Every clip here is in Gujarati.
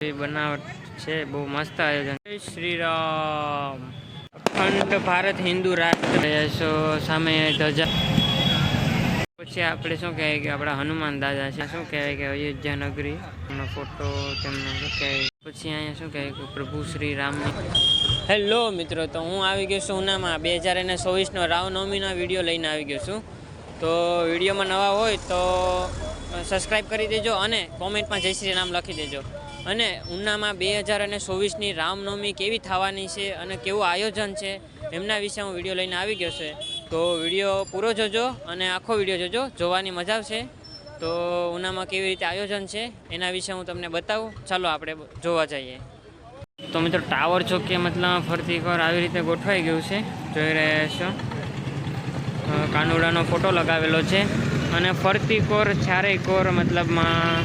બનાવટ છે, બહુ મસ્ત આયોજન. જય શ્રી રામ. અખંડ ભારત હિન્દુ રાષ્ટ્ર સામે ધજા. પછી આપણે શું કહેવાય કે આપણા હનુમાન દાદા છે, શું કહેવાય કે અયોધ્યા નગરી નો ફોટો તેમનો શું કહેવાય. પછી અહીંયા શું કહેવાય કે પ્રભુ શ્રી રામની. હેલો મિત્રો, તો હું આવી ગયો છું ઉનામાં 2024નો રામનવમીનો વિડીયો લઈને આવી ગયો છું. તો વિડીયોમાં નવા હોય તો સબસ્ક્રાઈબ કરી દેજો અને કોમેન્ટમાં જય શ્રી રામ લખી દેજો. અને ઉનામાં 2024ની રામનવમી કેવી થવાની છે અને કેવું આયોજન છે એમના વિશે હું વિડીયો લઈને આવી ગયો છે. તો વિડીયો પૂરો જોજો અને આખો વિડીયો જોજો, જોવાની મજા આવશે. તો ઉનામાં કેવી રીતે આયોજન છે એના વિશે હું તમને બતાવું. ચાલો આપણે જોવા જઈએ. તો મિત્રો ટાવર ચોકે મતલબ ફરતી એકવાર આવી રીતે ગોઠવાઈ ગયું છે, જોઈ રહ્યા છો. કાનુડાનો ફોટો લગાવેલો છે અને ફરતી કોર ચારેય કોર મતલબમાં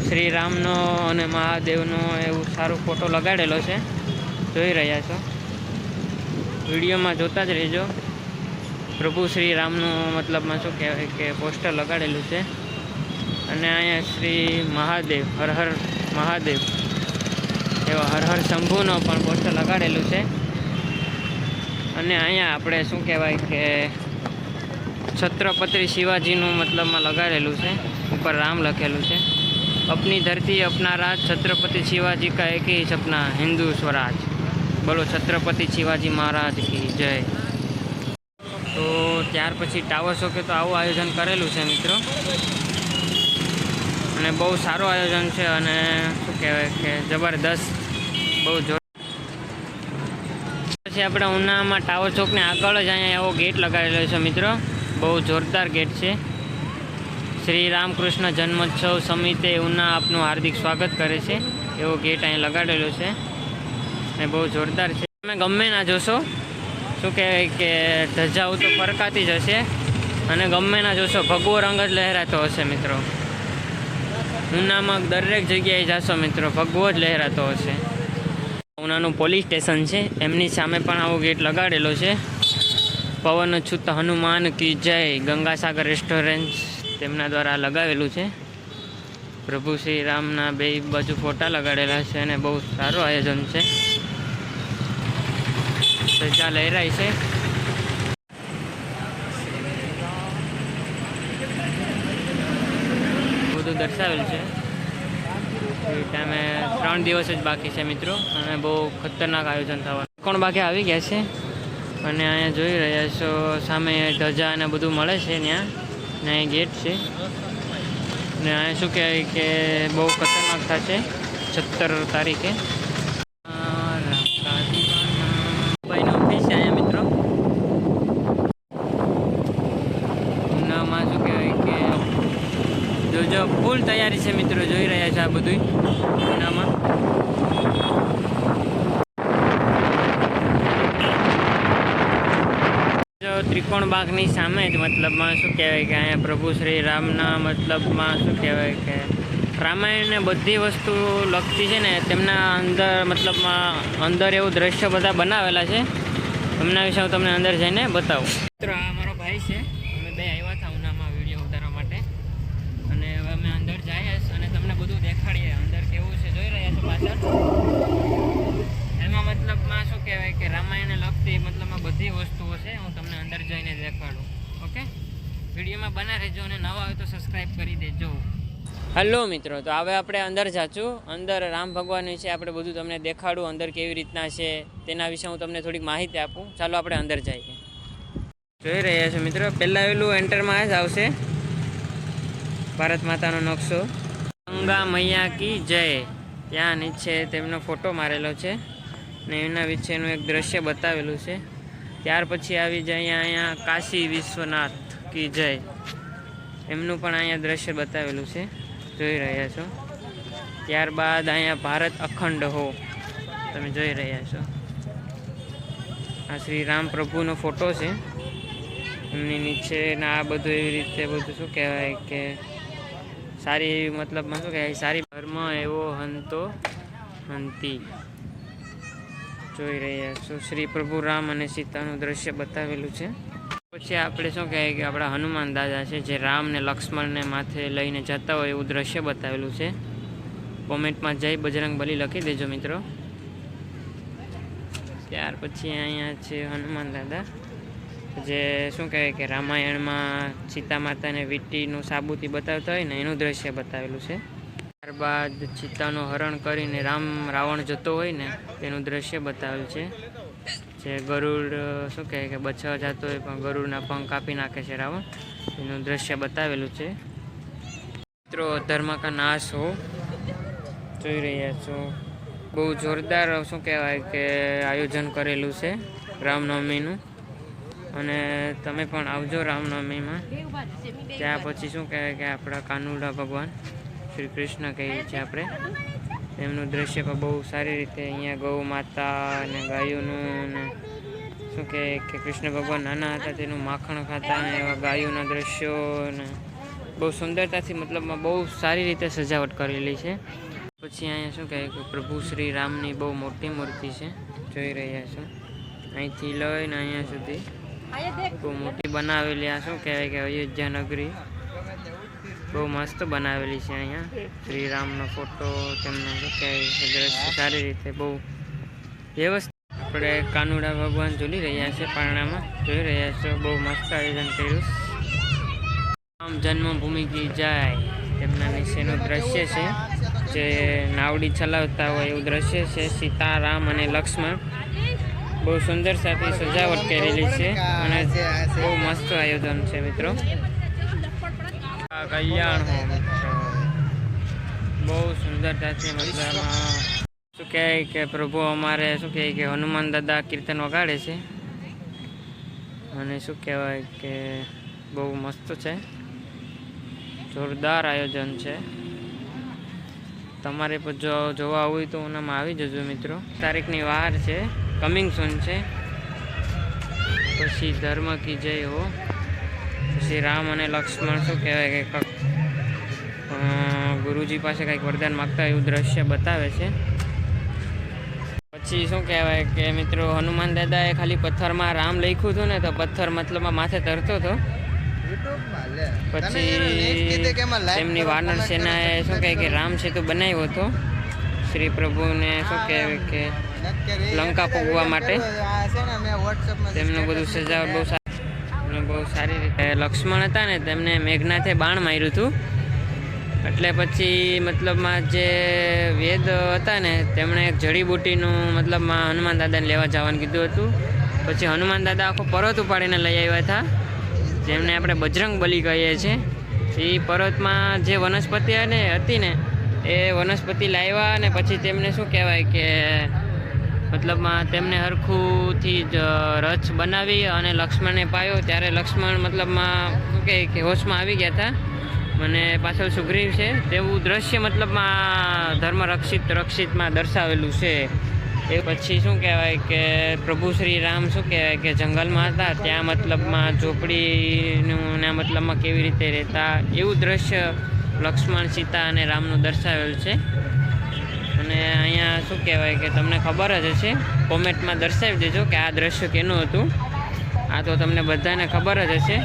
શ્રી રામનો અને મહાદેવનો એવું સારો ફોટો લગાડેલો છે, જોઈ રહ્યા છો. વિડીયોમાં જોતા જ રહેજો. પ્રભુ શ્રી રામનું મતલબમાં શું કહેવાય કે પોસ્ટર લગાડેલું છે. અને અહીંયા શ્રી મહાદેવ હર હર મહાદેવ એવા હર હર શંભુનો પણ પોસ્ટર લગાડેલું છે. અને અહીંયા આપણે શું કહેવાય કે છત્રપતિ શિવાજીનું મતલબમાં લગાડેલું છે, ઉપર રામ લખેલું છે. अपनी धरती अपना राज छत्रपति शिवाजी का एक ही सपना हिंदू स्वराज. बोलो छत्रपति शिवाजी महाराज की जय. तो ત્યાર પછી ટાવર ચોકે તો આવું આયોજન કરેલું છે મિત્રો, અને બહુ સારું આયોજન છે અને શું કહેવાય કે જબરદસ્ત, બહુ જોર. પછી આપણે ઉનામાં ટાવર ચોકને આગળ જ અહીંયા એવો ગેટ લગાડેલો છે મિત્રો, બહુ જોરદાર ગેટ છે. શ્રી રામકૃષ્ણ જન્મોત્સવ સમિતિ ઉના આપનું હાર્દિક સ્વાગત કરે છે, એવો ગેટ અહીં લગાડેલો છે અને બહુ જોરદાર છે. તમે ગમે ના જોશો શું કહેવાય કે ધજાઓ તો ફરકાતી જ હશે અને ગમે ના જોશો ભગવો રંગ જ લહેરાતો હશે મિત્રો. ઉનામાં દરેક જગ્યાએ જશો મિત્રો ભગવો જ લહેરાતો હશે. ઉનાનું પોલીસ સ્ટેશન છે, એમની સામે પણ આવો ગેટ લગાડેલો છે. પવન છૂત હનુમાન કી જય. ગંગાસાગર રેસ્ટોરન્ટ તેમના દ્વારા લગાવેલું છે. પ્રભુ શ્રી રામના બે બાજુ ફોટા લગાડેલા છે અને બહુ સારું આયોજન છે. સજા લહેરાય છે. બધું દર્શાવેલ છે. ટાઈમે 3 દિવસ જ બાકી છે મિત્રો અને બહુ ખતરનાક આયોજન થવાનું. કોણ બાકી આવી ગયા છે અને અહીંયા જોઈ રહ્યા છો સામે ધજા અને બધું મળે છે. ત્યાં ને અહીં ગેટ છે ને અહીંયા શું કહેવાય કે બહુ ખતરનાક થશે 17 તારીખે. ભાઈનો ઓફિસ છે અહીંયા મિત્રો. ઉનામાં શું કહેવાય કે જોજો ફૂલ તૈયારી છે મિત્રો, જોઈ રહ્યા છે આ બધું ઉનામાં. ત્રિકોણ બાગની સામે જ મતલબમાં શું કહેવાય કે અહીંયા પ્રભુ શ્રી રામના મતલબમાં શું કહેવાય કે રામાયણને બધી વસ્તુ લગતી છે ને તેમના અંદર મતલબમાં અંદર એવું દ્રશ્ય બધા બનાવેલા છે. એમના વિશે હું તમને અંદર જઈને બતાવું. મિત્રો આ મારો ભાઈ છે, અમે બે આવ્યા હતા ઉનામાં વિડીયો ઉતારવા માટે અને હવે અમે અંદર જઈએ અને તમને બધું દેખાડીએ અંદર કેવું છે. જોઈ રહ્યા છો પાછળ એમાં મતલબમાં શું કહેવાય કે રામાયણને લગતી મતલબમાં બધી વસ્તુઓ છે. હું તમને અંદર જઈને દેખાડું. ઓકે, વિડીયોમાં બના રહેજો અને નવા હોય તો સબસ્ક્રાઈબ કરી દેજો. હેલો મિત્રો, તો હવે આપણે અંદર જાશું. અંદર રામ ભગવાન વિશે આપણે બધું તમને દેખાડું, અંદર કેવી રીતના છે તેના વિશે હું તમને થોડીક માહિતી આપું. ચાલો આપણે અંદર જઈએ. જોઈ રહ્યા છો મિત્રો, પહેલાં આવેલું એન્ટરમાં જ આવશે ભારત માતાનો નકશો. ગંગા મૈયા કી જય. ત્યાં નીચે તેમનો ફોટો મારેલો છે ને એના વિશેનું એક દ્રશ્ય બતાવેલું છે. ત્યાર પછી આવી જાય અહીંયા કાશી વિશ્વનાથ કી જય, એમનું પણ અહીંયા દ્રશ્ય બતાવેલું છે, જોઈ રહ્યા છો. ત્યારબાદ અહીંયા ભારત અખંડ હો તમે જોઈ રહ્યા છો. આ શ્રી રામ પ્રભુનો ફોટો છે, એમની નીચે ને આ બધું એવી રીતે બધું શું કહેવાય કે સારી એવી મતલબમાં શું કહેવાય સારી ધર્મ એવો હંતો હંતી જોઈ રહ્યા છો. શ્રી પ્રભુ રામ અને સીતાનું દ્રશ્ય બતાવેલું છે. પછી આપણે શું કહેવાય કે આપણા હનુમાન દાદા છે જે રામ ને લક્ષ્મણને માથે લઈને જતા હોય એવું દ્રશ્ય બતાવેલું છે. કોમેન્ટમાં જય બજરંગ બલી લખી દેજો મિત્રો. ત્યાર પછી અહીંયા છે હનુમાન દાદા, જે શું કહેવાય કે રામાયણમાં સીતા માતાને વીંટીનું સાબુથી બતાવતા હોય ને એનું દ્રશ્ય બતાવેલું છે. ત્યારબાદ સીતાનું હરણ કરીને રાવણ જતો હોય ને તેનું દ્રશ્ય બતાવેલું છે. જે ગરુડ શું કહે કે બચાવ જતો હોય પણ ગરુડના પંખ કાપી નાખે છે રાવણ, એનું દ્રશ્ય બતાવેલું છે. મિત્રો ધર્મ કા નાશ હો જોઈ રહ્યા છો. બહુ જોરદાર શું કહેવાય કે આયોજન કરેલું છે રામનવમીનું, અને તમે પણ આવજો રામનવમીમાં. ત્યાં પછી શું કહેવાય કે આપણા કાનુડા ભગવાન શ્રી કૃષ્ણ કહીએ છીએ આપણે, એમનું દ્રશ્ય પણ બહુ સારી રીતે અહીંયા ગૌ માતા અને ગાયોનું ને શું કહે કે કૃષ્ણ ભગવાન નાના હતા તેનું માખણ ખાતા અને એવા ગાયોના દ્રશ્યો ને બહુ સુંદરતાથી મતલબમાં બહુ સારી રીતે સજાવટ કરેલી છે. પછી અહીંયા શું કહે કે પ્રભુ શ્રી રામની બહુ મોટી મૂર્તિ છે, જોઈ રહ્યા છો. અહીંથી લઈને અહીંયા સુધી બહુ મોટી બનાવેલી. આ શું કહેવાય કે અયોધ્યા નગરી બહુ મસ્ત બનાવેલી છે. અહીંયા શ્રી રામનો ફોટો, તેમનો શું કહેવાય દ્રશ્ય સારી રીતે બહુ વ્યવસ્થિત. આપણે કાનુડા ભગવાન ઝૂલી રહ્યા છે પારણામાં, જોઈ રહ્યા છો. બહુ મસ્ત આયોજન કર્યું. રામ જન્મભૂમિ કી જાય તેમના વિશેનું દ્રશ્ય છે, જે નાવડી ચલાવતા હોય એવું દ્રશ્ય છે. સીતા, રામ અને લક્ષ્મણ બહુ સુંદર સાથે સજાવટ કરેલી છે અને બહુ મસ્ત આયોજન છે મિત્રો. કલ્યાણ હો મિત્રો, બહુ સુંદરતાથી મતલબ શું કહેવાય કે પ્રભુ અમારે શું કહેવાય કે હનુમાન દાદા કીર્તન વગાડે છે, અને શું કહેવાય કે બહુ મસ્ત છે, જોરદાર આયોજન છે. તમારે પણ જો જોવા હોય તો ઓનામાં આવી જજો મિત્રો. તારીખની વાર છે, કમિંગ સૂન છે. પછી ધર્મ કી જય હો. પછી રામ અને લક્ષ્મણ શું કહેવાય કે ગુરુજી પાસે કંઈક વરદાન માગતા એવું દ્રશ્ય બતાવે છે. પછી શું કહેવાય કે મિત્રો હનુમાન દાદાએ ખાલી પથ્થરમાં રામ લખ્યું હતું ને તો પથ્થર મતલબમાં માથે તરતો હતો. પછી તેમની વાનર સેનાએ શું કહે કે રામ સેતુ બનાવ્યો હતો શ્રી પ્રભુને શું કહેવાય કે લંકા પૂગવા માટે. તેમનું બધું સજાવટ બહુ સારી રીતે. લક્ષ્મણ હતા ને તેમને મેઘનાથે બાણ માર્યું હતું, એટલે પછી મતલબમાં જે વેદ હતા ને તેમણે એક જડીબુટીનું મતલબમાં હનુમાન દાદાને લેવા જવાનું કીધું હતું. પછી હનુમાન દાદા આખો પર્વત ઉપાડીને લઈ આવ્યા હતા, જેમને આપણે બજરંગ બલી કહીએ છીએ. એ પર્વતમાં જે વનસ્પતિ હતી ને એ વનસ્પતિ લાવ્યા અને પછી તેમને શું કહેવાય કે મતલબમાં તેમને હરખુંથી જ રથ બનાવી અને લક્ષ્મણને પાયો. ત્યારે લક્ષ્મણ મતલબમાં શું કહે કે હોશમાં આવી ગયા હતા, મને પાછળ સુગ્રીવ છે તેવું દ્રશ્ય મતલબમાં ધર્મ રક્ષિતમાં દર્શાવેલું છે. એ પછી શું કહેવાય કે પ્રભુ શ્રી રામ શું કહેવાય કે જંગલમાં હતા, ત્યાં મતલબમાં ઝોપડીનું ને મતલબમાં કેવી રીતે રહેતા એવું દ્રશ્ય લક્ષ્મણ, સીતા અને રામનું દર્શાવેલ છે. અને અહીંયા શું કહેવાય કે તમને ખબર જ હશે, કોમેન્ટમાં દર્શાવી દેજો કે આ દ્રશ્ય કેનું હતું. આ તો તમને બધાને ખબર જ હશે.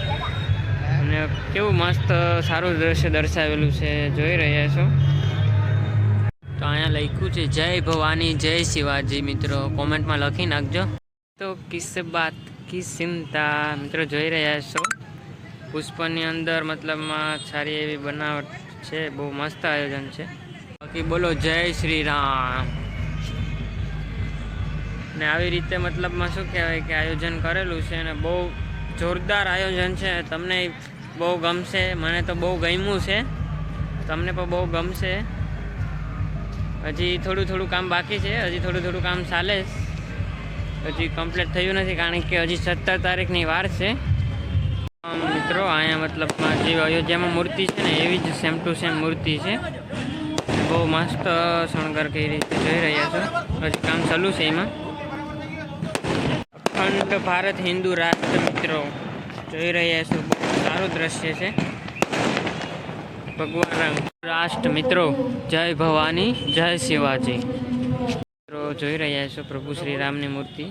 અને કેવું મસ્ત સારું દ્રશ્ય દર્શાવેલું છે, જોઈ રહ્યા છો. તો અહીંયા લખ્યું છે જય ભવાની જય શિવાજી. મિત્રો કોમેન્ટમાં લખી નાખજો. તો કિસ બાત કી ચિંતા. મિત્રો જોઈ રહ્યા છો પુષ્પની અંદર મતલબમાં સારી એવી બનાવટ છે, બહુ મસ્ત આયોજન છે. બાકી બોલો જય શ્રી રામ. ને આવી રીતે મતલબમાં શું કહેવાય કે આયોજન કરેલું છે અને બહુ જોરદાર આયોજન છે. તમને બહુ ગમશે, મને તો બહુ ગમ્યું છે, તમને પણ બહુ ગમશે. હજી થોડું કામ બાકી છે, હજી થોડું કામ ચાલે, હજી કમ્પ્લીટ થયું નથી કારણ કે હજી 17 તારીખની વાર છે. મિત્રો અહીંયા મતલબમાં જે અયોધ્યામાં મૂર્તિ છે ને એવી જ સેમ ટુ સેમ મૂર્તિ છે. બહુ મસ્ત શણગાર કઈ રીતે જોઈ રહ્યા છો. હજી કામ ચાલુ છે એમાં. અખંડ ભારત હિન્દુ રાષ્ટ્ર મિત્રો જોઈ રહ્યા છો, બહુ સારું દ્રશ્ય છે. ભગવાન રાષ્ટ્ર મિત્રો જય ભવાની જય શિવાજી. મિત્રો જોઈ રહ્યા છો પ્રભુ શ્રી રામની મૂર્તિ.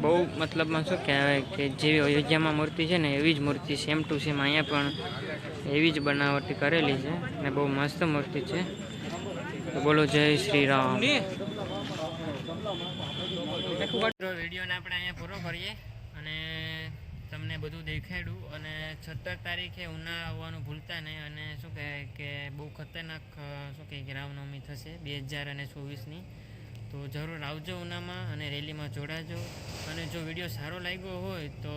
બહુ મતલબમાં શું કહેવાય કે જેવી અયોધ્યામાં મૂર્તિ છે ને એવી જ મૂર્તિ સેમ ટુ સેમ અહીંયા પણ એવી જ બનાવટી કરેલી છે ને બહુ મસ્ત મૂર્તિ છે. તો બોલો જય શ્રી રામ. વિડીયોને આપણે અહીંયા પૂરો કરીએ અને તમને બધું દેખાડ્યું. અને 17 તારીખે ઉના આવવાનું ભૂલતા નહીં. અને શું કહેવાય કે બહુ ખતરનાક શું કહે કે રામનવમી થશે 2024ની. તો જરૂર આવજો ઉનામાં અને રેલીમાં જોડાજો. અને જો વિડીયો સારો લાગ્યો હોય તો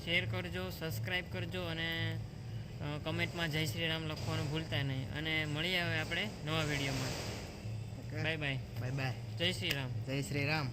શેર કરજો, સબસ્ક્રાઈબ કરજો અને કમેન્ટમાં જય શ્રી રામ લખવાનું ભૂલતા નહીં. અને મળીએ હવે આપણે નવા વિડીયોમાં. Bye bye. Bye bye. જય શ્રી રામ. જય શ્રી રામ.